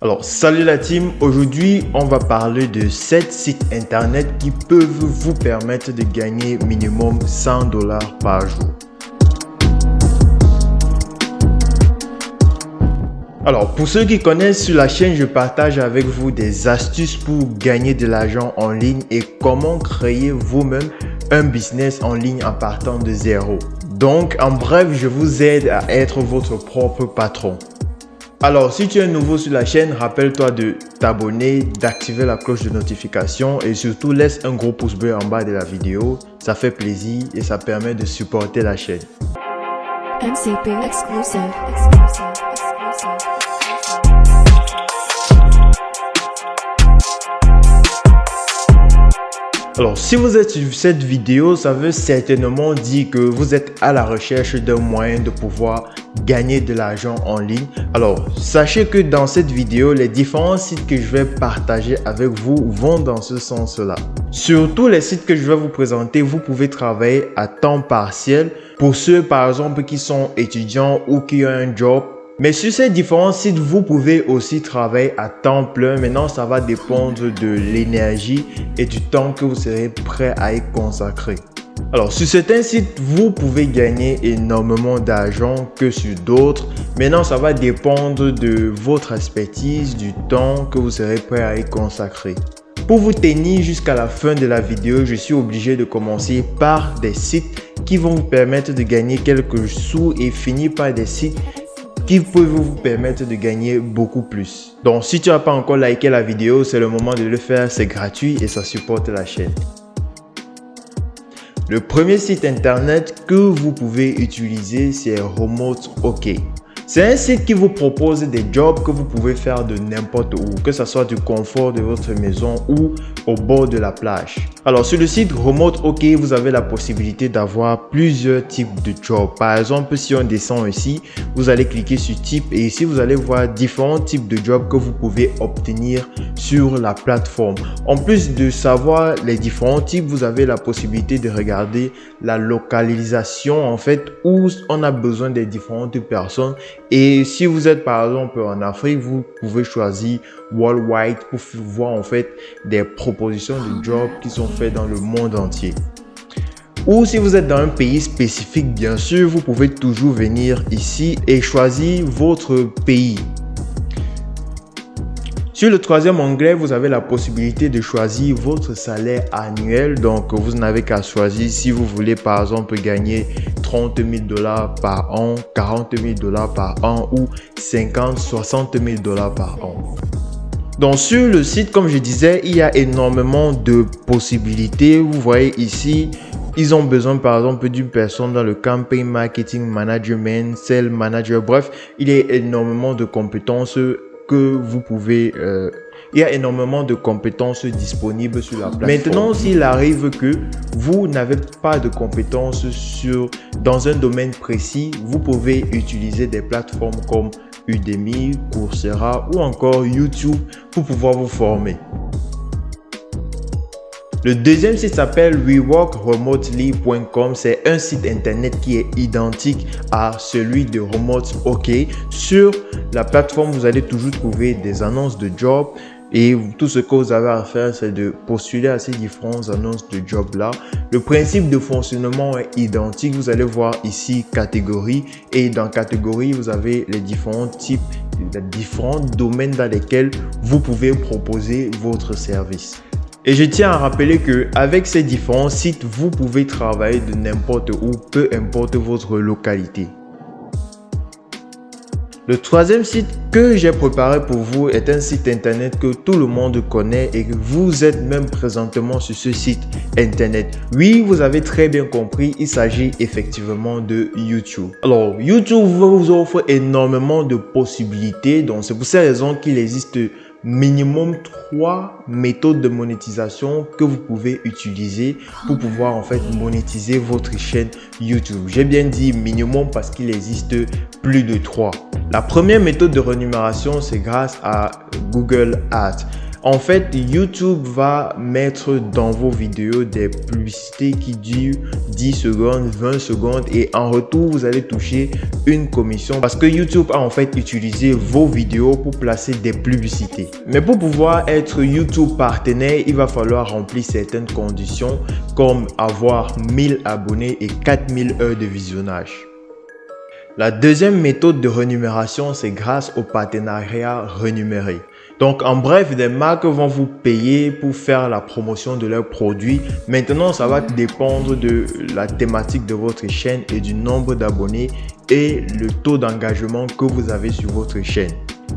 Alors, salut la team, aujourd'hui on va parler de 7 sites internet qui peuvent vous permettre de gagner minimum 100 $ par jour. Alors, pour ceux qui connaissent sur la chaîne, je partage avec vous des astuces pour gagner de l'argent en ligne et comment créer vous-même un business en ligne en partant de zéro. Donc, en bref, je vous aide à être votre propre patron. Alors, si tu es nouveau sur la chaîne, rappelle-toi de t'abonner, d'activer la cloche de notification et surtout laisse un gros pouce bleu en bas de la vidéo. Ça fait plaisir et ça permet de supporter la chaîne. MCP exclusive. Alors, si vous êtes sur cette vidéo, ça veut certainement dire que vous êtes à la recherche d'un moyen de pouvoir gagner de l'argent en ligne. Alors, sachez que dans cette vidéo, les différents sites que je vais partager avec vous vont dans ce sens-là. Sur tous les sites que je vais vous présenter, vous pouvez travailler à temps partiel pour ceux, par exemple, qui sont étudiants ou qui ont un job. Mais sur ces différents sites, vous pouvez aussi travailler à temps plein. Maintenant, ça va dépendre de l'énergie et du temps que vous serez prêt à y consacrer. Alors, sur certains sites, vous pouvez gagner énormément d'argent que sur d'autres. Maintenant, ça va dépendre de votre expertise, du temps que vous serez prêt à y consacrer. Pour vous tenir jusqu'à la fin de la vidéo, je suis obligé de commencer par des sites qui vont vous permettre de gagner quelques sous et finir par des sites qui peuvent vous permettre de gagner beaucoup plus. Donc, si tu n'as pas encore liké la vidéo, c'est le moment de le faire, c'est gratuit et ça supporte la chaîne. Le premier site internet que vous pouvez utiliser, c'est Remote OK. C'est un site qui vous propose des jobs que vous pouvez faire de n'importe où, que ce soit du confort de votre maison ou au bord de la plage. Alors, sur le site Remote OK, vous avez la possibilité d'avoir plusieurs types de jobs. Par exemple, si on descend ici, vous allez cliquer sur type et ici, vous allez voir différents types de jobs que vous pouvez obtenir sur la plateforme. En plus de savoir les différents types, vous avez la possibilité de regarder la localisation en fait où on a besoin des différentes personnes. Et si vous êtes par exemple en Afrique, vous pouvez choisir Worldwide pour voir en fait des propositions de jobs qui sont faites dans le monde entier. Ou si vous êtes dans un pays spécifique, bien sûr, vous pouvez toujours venir ici et choisir votre pays. Sur le troisième onglet, vous avez la possibilité de choisir votre salaire annuel. Donc, vous n'avez qu'à choisir si vous voulez par exemple gagner 30 000 $ par an, 40 000 $ par an ou 50 000, 60 000 $ par an. Donc, sur le site, comme je disais, il y a énormément de possibilités. Vous voyez ici, ils ont besoin par exemple d'une personne dans le campaign marketing management, sales manager. Bref, il y a énormément de compétences que vous pouvez... il y a énormément de compétences disponibles sur la plateforme. Maintenant, s'il arrive que vous n'avez pas de compétences dans un domaine précis, vous pouvez utiliser des plateformes comme Udemy, Coursera ou encore YouTube pour pouvoir vous former. Le deuxième site s'appelle WeWorkRemotely.com. C'est un site internet qui est identique à celui de Remote OK. Sur la plateforme, vous allez toujours trouver des annonces de jobs et tout ce que vous avez à faire, c'est de postuler à ces différentes annonces de jobs là. Le principe de fonctionnement est identique. Vous allez voir ici catégorie et dans catégorie, vous avez les différents types, les différents domaines dans lesquels vous pouvez proposer votre service. Et je tiens à rappeler que avec ces différents sites, vous pouvez travailler de n'importe où, peu importe votre localité. Le troisième site que j'ai préparé pour vous est un site internet que tout le monde connaît et que vous êtes même présentement sur ce site internet. Oui, vous avez très bien compris, il s'agit effectivement de YouTube. Alors, YouTube vous offre énormément de possibilités, donc c'est pour ces raisons qu'il existe minimum 3 méthodes de monétisation que vous pouvez utiliser pour pouvoir en fait monétiser votre chaîne YouTube. J'ai bien dit minimum parce qu'il existe plus de 3. La première méthode de rémunération, c'est grâce à Google Ads. En fait, YouTube va mettre dans vos vidéos des publicités qui durent 10 secondes, 20 secondes et en retour, vous allez toucher une commission parce que YouTube a en fait utilisé vos vidéos pour placer des publicités. Mais pour pouvoir être YouTube partenaire, il va falloir remplir certaines conditions comme avoir 1000 abonnés et 4000 heures de visionnage. La deuxième méthode de rémunération, c'est grâce au partenariat rémunéré. Donc, en bref, des marques vont vous payer pour faire la promotion de leurs produits. Maintenant, ça va dépendre de la thématique de votre chaîne et du nombre d'abonnés et le taux d'engagement que vous avez sur votre chaîne.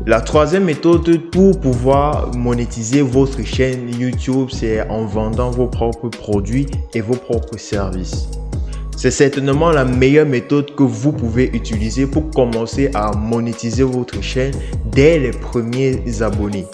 La troisième méthode pour pouvoir monétiser votre chaîne YouTube, c'est en vendant vos propres produits et vos propres services. C'est certainement la meilleure méthode que vous pouvez utiliser pour commencer à monétiser votre chaîne dès les premiers abonnés.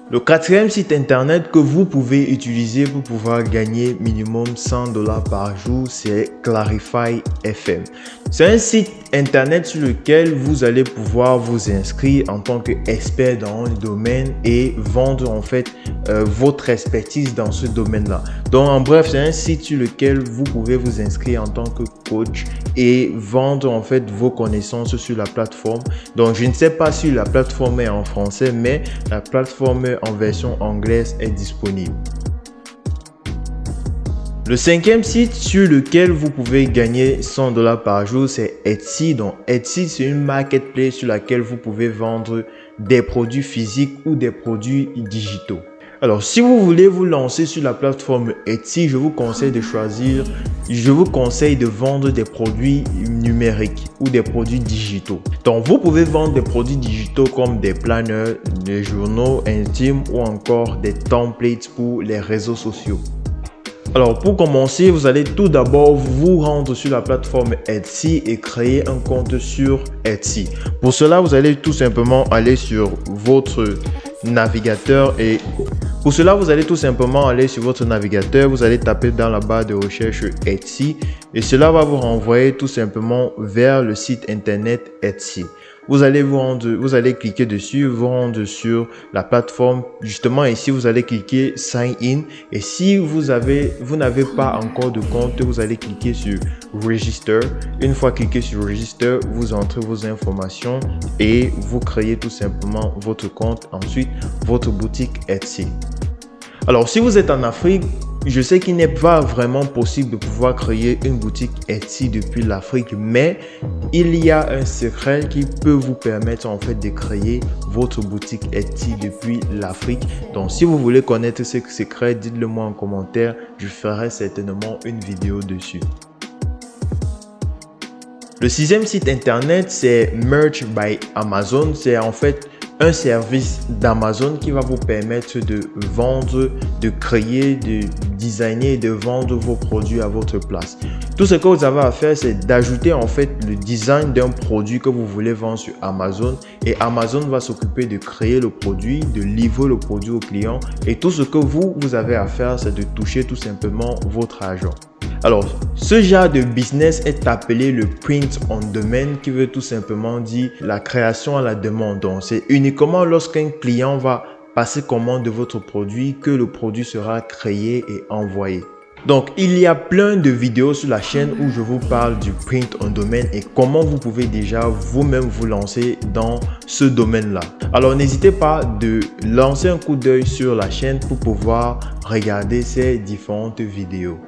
Le quatrième site internet que vous pouvez utiliser pour pouvoir gagner minimum $100 par jour, c'est Clarify FM. C'est un site internet sur lequel vous allez pouvoir vous inscrire en tant qu'expert dans un domaine et vendre en fait votre expertise dans ce domaine-là. Donc en bref, c'est un site sur lequel vous pouvez vous inscrire en tant que coach et vendre en fait vos connaissances sur la plateforme. Donc je ne sais pas si la plateforme est en français, mais la plateforme en version anglaise est disponible. Le cinquième site sur lequel vous pouvez gagner $100 par jour, c'est Etsy. Donc Etsy, c'est une marketplace sur laquelle vous pouvez vendre des produits physiques ou des produits digitaux. Alors, si vous voulez vous lancer sur la plateforme Etsy, je vous conseille de vendre des produits numériques ou des produits digitaux. Donc, vous pouvez vendre des produits digitaux comme des planners, des journaux intimes ou encore des templates pour les réseaux sociaux. Alors pour commencer, vous allez tout d'abord vous rendre sur la plateforme Etsy et créer un compte sur Etsy. Pour cela, vous allez tout simplement aller sur votre navigateur vous allez taper dans la barre de recherche Etsy et cela va vous renvoyer tout simplement vers le site internet Etsy. Vous allez cliquer dessus, vous rendre sur la plateforme. Justement ici, vous allez cliquer Sign In et si vous n'avez pas encore de compte, vous allez cliquer sur Register. Une fois cliqué sur Register, vous entrez vos informations et vous créez tout simplement votre compte. Ensuite, votre boutique Etsy. Alors, si vous êtes en Afrique, je sais qu'il n'est pas vraiment possible de pouvoir créer une boutique Etsy depuis l'Afrique, mais il y a un secret qui peut vous permettre en fait de créer votre boutique Etsy depuis l'Afrique. Donc, si vous voulez connaître ce secret, dites-le moi en commentaire. Je ferai certainement une vidéo dessus. Le sixième site internet, c'est Merch by Amazon. C'est en fait un service d'Amazon qui va vous permettre de vendre, de créer, de designer et de vendre vos produits à votre place. Tout ce que vous avez à faire, c'est d'ajouter en fait le design d'un produit que vous voulez vendre sur Amazon et Amazon va s'occuper de créer le produit, de livrer le produit au client et tout ce que vous avez à faire, c'est de toucher tout simplement votre argent. Alors, ce genre de business est appelé le print on demand qui veut tout simplement dire la création à la demande. Donc, c'est uniquement lorsqu'un client va passer commande de votre produit que le produit sera créé et envoyé. Donc, il y a plein de vidéos sur la chaîne où je vous parle du print on demand et comment vous pouvez déjà vous-même vous lancer dans ce domaine-là. Alors, n'hésitez pas de lancer un coup d'œil sur la chaîne pour pouvoir regarder ces différentes vidéos.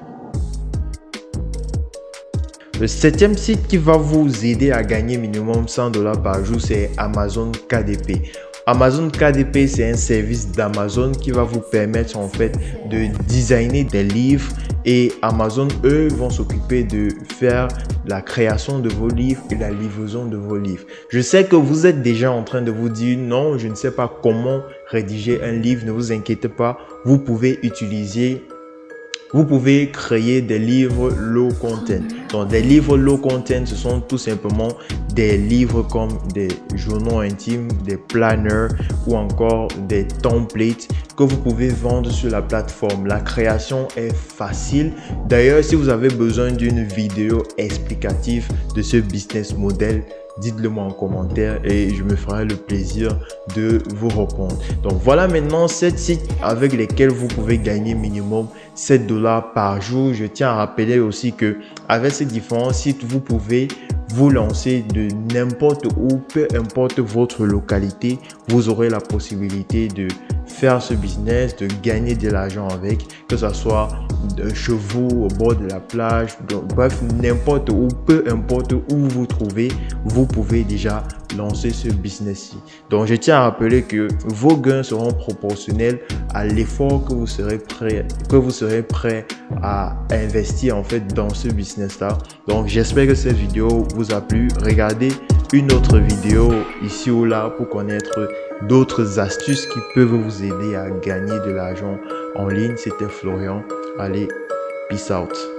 Le septième site qui va vous aider à gagner minimum $100 par jour, c'est Amazon KDP. Amazon KDP, c'est un service d'Amazon qui va vous permettre en fait de designer des livres et Amazon, eux, vont s'occuper de faire la création de vos livres et la livraison de vos livres. Je sais que vous êtes déjà en train de vous dire non, je ne sais pas comment rédiger un livre. Ne vous inquiétez pas, vous pouvez créer des livres low content. Donc, des livres low content, ce sont tout simplement des livres comme des journaux intimes, des planners ou encore des templates que vous pouvez vendre sur la plateforme. La création est facile. D'ailleurs, si vous avez besoin d'une vidéo explicative de ce business model, dites-le moi en commentaire et je me ferai le plaisir de vous répondre. Donc voilà maintenant 7 sites avec lesquels vous pouvez gagner minimum 7 $ par jour. Je tiens à rappeler aussi que avec ces différents sites, vous pouvez vous lancer de n'importe où, peu importe votre localité, vous aurez la possibilité de faire ce business, de gagner de l'argent avec, que ce soit chez vous, au bord de la plage, bref, n'importe où, peu importe où vous vous trouvez, vous pouvez déjà lancer ce business-ci. Donc, je tiens à rappeler que vos gains seront proportionnels à l'effort que vous serez prêt à investir en fait dans ce business-là. Donc, j'espère que cette vidéo vous a plu. Regardez une autre vidéo ici ou là pour connaître d'autres astuces qui peuvent vous aider à gagner de l'argent en ligne. C'était Florian. Allez, peace out.